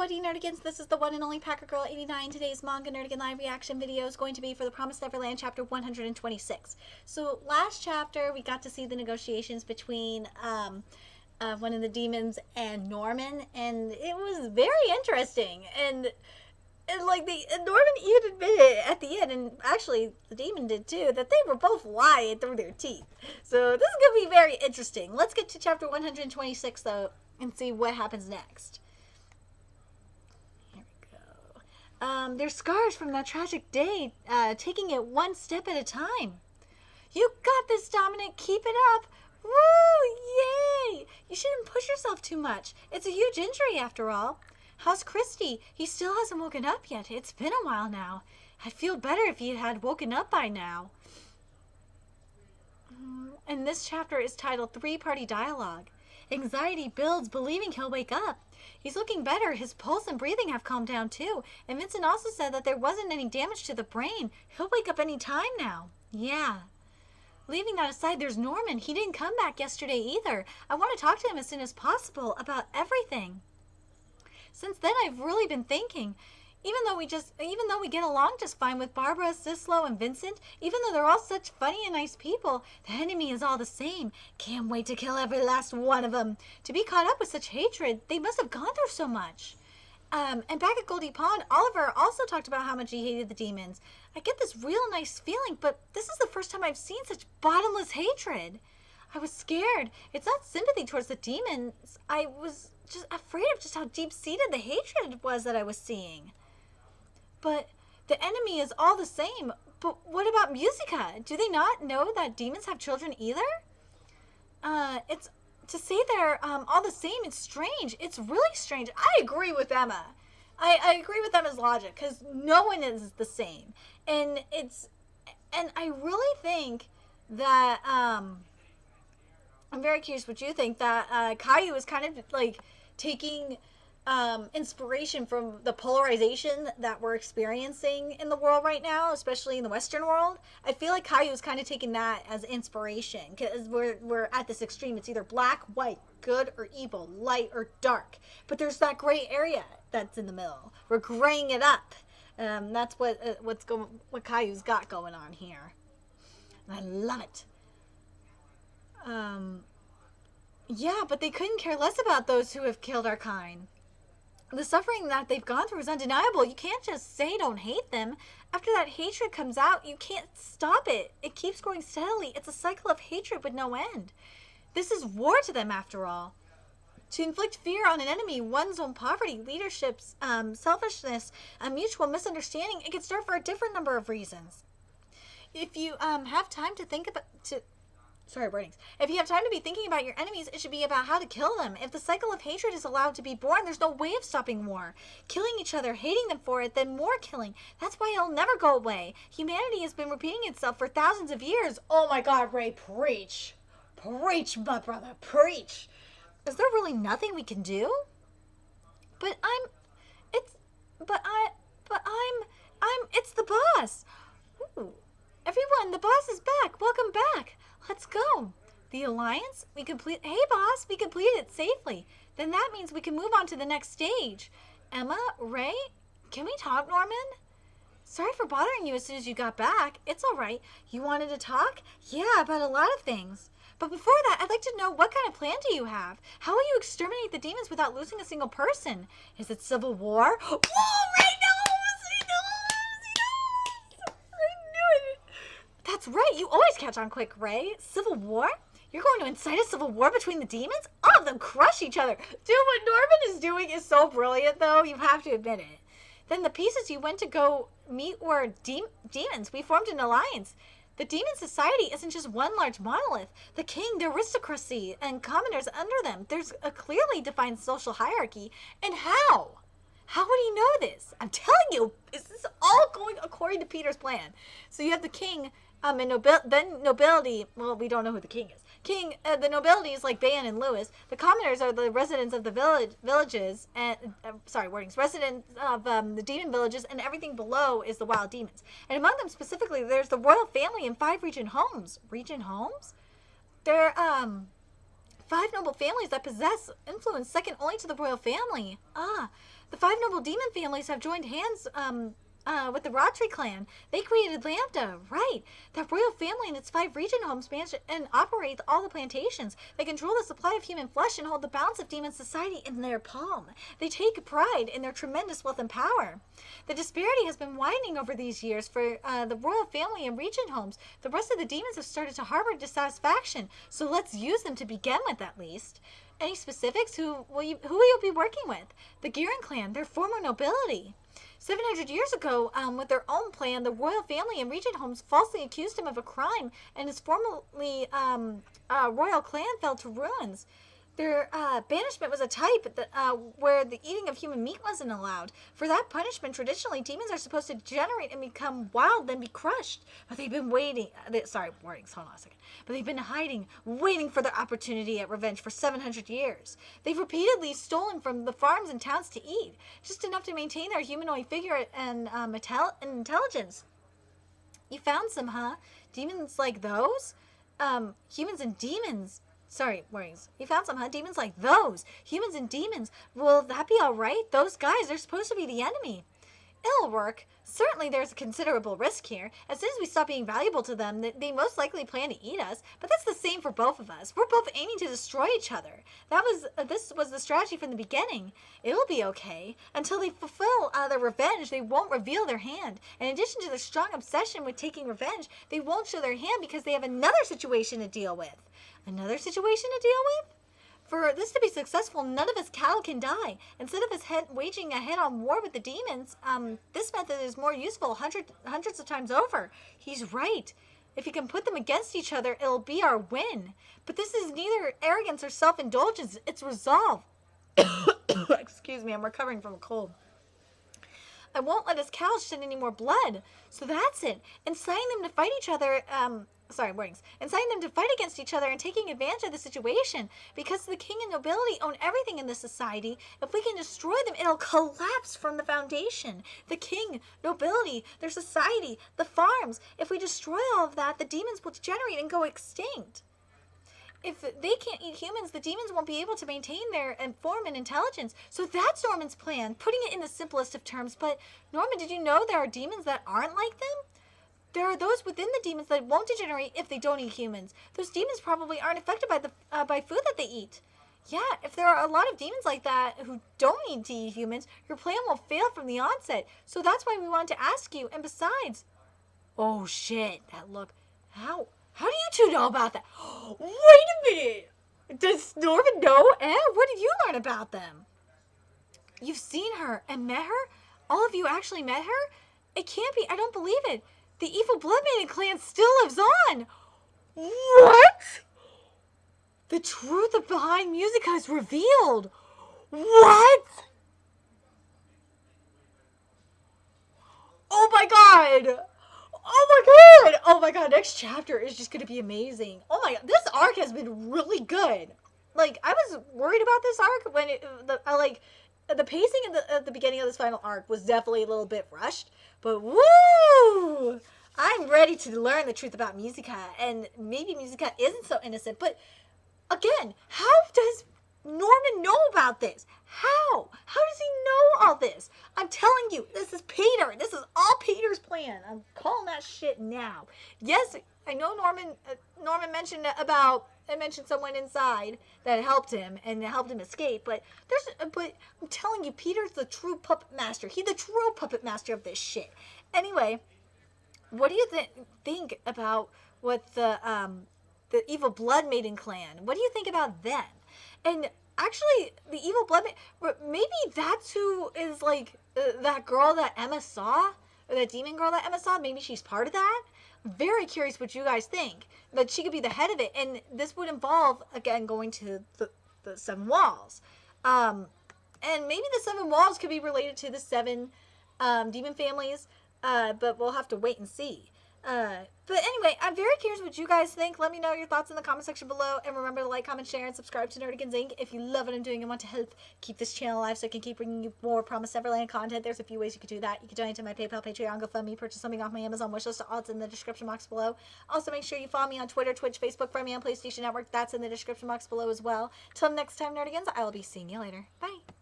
everybody, Nerdigans. This is the one and only Packer Girl 89. Today's Manga Nerdigan live reaction video is going to be for the Promised Neverland chapter 126. So last chapter we got to see the negotiations between one of the demons and Norman, and it was very interesting. And Norman even admitted at the end, and actually the demon did too, that they were both lying through their teeth. So this is going to be very interesting. Let's get to chapter 126 though and see what happens next. Here we go. There's scars from that tragic day, taking it one step at a time. You got this, Dominic. Keep it up. Woo! Yay! You shouldn't push yourself too much. It's a huge injury after all. How's Christy? He still hasn't woken up yet. It's been a while now. I'd feel better if he had woken up by now. And this chapter is titled Three-Party Dialogue. Anxiety builds, believing he'll wake up. He's looking better. His pulse and breathing have calmed down too. And Vincent also said that there wasn't any damage to the brain. He'll wake up any time now. Yeah. Leaving that aside, there's Norman. He didn't come back yesterday either. I want to talk to him as soon as possible about everything. Since then, I've really been thinking, even though we get along just fine with Barbara, Sislo, and Vincent, even though they're all such funny and nice people, the enemy is all the same. Can't wait to kill every last one of them. To be caught up with such hatred, they must have gone through so much. And back at Goldie Pond, Oliver also talked about how much he hated the demons. I get this real nice feeling, but this is the first time I've seen such bottomless hatred. I was scared. It's not sympathy towards the demons. I was just afraid of just how deep-seated the hatred was that I was seeing. But the enemy is all the same. But what about Musica? Do they not know that demons have children either? It's to say they're all the same. It's strange. It's really strange. I agree with Emma. I agree with Emma's logic, because no one is the same. And I really think that I'm very curious what you think, that Caillou is kind of like taking inspiration from the polarization that we're experiencing in the world right now, especially in the Western world. I feel like Caillou is kind of taking that as inspiration, because we're at this extreme. It's either black, white, good or evil, light or dark. But there's that gray area that's in the middle. We're graying it up. That's what Caillou's got going on here. And I love it. Yeah, but they couldn't care less about those who have killed our kind. The suffering that they've gone through is undeniable. You can't just say don't hate them. After that hatred comes out, you can't stop it. It keeps growing steadily. It's a cycle of hatred with no end. This is war to them, after all. To inflict fear on an enemy, one's own poverty, leadership's selfishness, a mutual misunderstanding, it can start for a different number of reasons. If you have time to think about... If you have time to be thinking about your enemies, it should be about how to kill them. If the cycle of hatred is allowed to be born, there's no way of stopping war. Killing each other, hating them for it, then more killing. That's why it'll never go away. Humanity has been repeating itself for thousands of years. Oh my God, Ray, preach. Preach, my brother, preach. Is there really nothing we can do? It's the boss. Ooh. Everyone, the boss is back. Welcome back. Let's go. The Alliance? Hey, boss, we completed it safely. Then that means we can move on to the next stage. Emma, Ray, can we talk, Norman? Sorry for bothering you as soon as you got back. It's all right. You wanted to talk? Yeah, about a lot of things. But before that, I'd like to know, what kind of plan do you have? How will you exterminate the demons without losing a single person? Is it civil war? Whoa, Ray knows! He knows! I knew it! That's right, you always catch on quick, Ray. Civil war? You're going to incite a civil war between the demons? All of them crush each other. Dude, what Norman is doing is so brilliant, though. You have to admit it. Then the pieces you went to go meet were demons. We formed an alliance. The demon society isn't just one large monolith. The king, the aristocracy, and commoners under them. There's a clearly defined social hierarchy. And how? How would he know this? I'm telling you, this is all going according to Peter's plan. So you have the king, and then nobility. Well, we don't know who the king is. The nobility is like Bayan and Lewis. The commoners are the residents of the villages, and residents of the demon villages, and everything below is the wild demons. And among them specifically, there's the royal family and 5 region homes. Region homes? They're 5 noble families that possess influence second only to the royal family. Ah, the 5 noble demon families have joined hands, with the Rodri clan. They created Lambda, right? That royal family and its 5 region homes manage and operate all the plantations. They control the supply of human flesh and hold the balance of demon society in their palm. They take pride in their tremendous wealth and power. The disparity has been widening over these years for the royal family and region homes. The rest of the demons have started to harbor dissatisfaction, so let's use them to begin with at least. Any specifics? Who will you be working with? The Giran clan, their former nobility. 700 years ago, with their own plan, the royal family and regent homes falsely accused him of a crime, and his formerly royal clan fell to ruins. Their banishment was a type that, where the eating of human meat wasn't allowed. For that punishment, traditionally, demons are supposed to degenerate and become wild, then be crushed. But they've been waiting. Hold on a second. But they've been hiding, waiting for their opportunity at revenge for 700 years. They've repeatedly stolen from the farms and towns to eat, just enough to maintain their humanoid figure and intelligence. You found some, huh? Demons like those? Humans and demons. Sorry, worries. You found some, huh? Demons like those. Humans and demons. Will that be alright? Those guys, they're supposed to be the enemy. It'll work. Certainly there's a considerable risk here. As soon as we stop being valuable to them, they most likely plan to eat us. But that's the same for both of us. We're both aiming to destroy each other. This was the strategy from the beginning. It'll be okay. Until they fulfill their revenge, they won't reveal their hand. In addition to their strong obsession with taking revenge, they won't show their hand because they have another situation to deal with. Another situation to deal with? For this to be successful, none of his cattle can die. Instead of waging a head-on war with the demons, this method is more useful hundreds of times over. He's right. If you can put them against each other, it'll be our win. But this is neither arrogance or self-indulgence. It's resolve. Excuse me, I'm recovering from a cold. I won't let his cows shed any more blood. So that's it. Inciting them to fight each other, inciting them to fight against each other and taking advantage of the situation. Because the king and nobility own everything in this society, if we can destroy them, it'll collapse from the foundation. The king, nobility, their society, the farms. If we destroy all of that, the demons will degenerate and go extinct. If they can't eat humans, the demons won't be able to maintain their form and intelligence. So that's Norman's plan, putting it in the simplest of terms. But Norman, did you know there are demons that aren't like them? There are those within the demons that won't degenerate if they don't eat humans. Those demons probably aren't affected by food that they eat. Yeah, if there are a lot of demons like that who don't need to eat humans, your plan will fail from the onset. So that's why we wanted to ask you. And besides, oh shit, that look. How do you two know about that? Wait a minute. Does Norman know? What did you learn about them? You've seen her and met her? All of you actually met her? It can't be. I don't believe it. The evil Blood Maiden clan still lives on. What? The truth behind Musica is revealed. What? Oh my god. Oh my god. Oh my god. Next chapter is just going to be amazing. Oh my god. This arc has been really good. Like, I was worried about this arc when the pacing at the beginning of this final arc was definitely a little bit rushed. But woo! I'm ready to learn the truth about Musica, and maybe Musica isn't so innocent. But again, how does Norman know about this? How? How does he know all this? I'm telling you, this is Peter. This is all Peter's plan. I'm calling that shit now. Yes, I know Norman mentioned someone inside that helped him and helped him escape. But I'm telling you, Peter's the true puppet master. He's the true puppet master of this shit. Anyway, what do you think about what the evil Blood Maiden clan? What do you think about them? And actually, the evil Blood Maiden, maybe that's who is like that girl that Emma saw, or that demon girl that Emma saw. Maybe she's part of that. I'm very curious what you guys think. That she could be the head of it, and this would involve again going to the 7 walls, and maybe the 7 walls could be related to the 7 demon families. But we'll have to wait and see. But anyway, I'm very curious what you guys think. Let me know your thoughts in the comment section below. And remember to like, comment, share, and subscribe to Nerdigans Inc. If you love what I'm doing and want to help keep this channel alive so I can keep bringing you more Promised Neverland content, there's a few ways you can do that. You can donate to my PayPal, Patreon, GoFundMe, purchase something off my Amazon wishlist. All it's in the description box below. Also, make sure you follow me on Twitter, Twitch, Facebook, friend me on PlayStation Network. That's in the description box below as well. Till next time, Nerdigans, I will be seeing you later. Bye.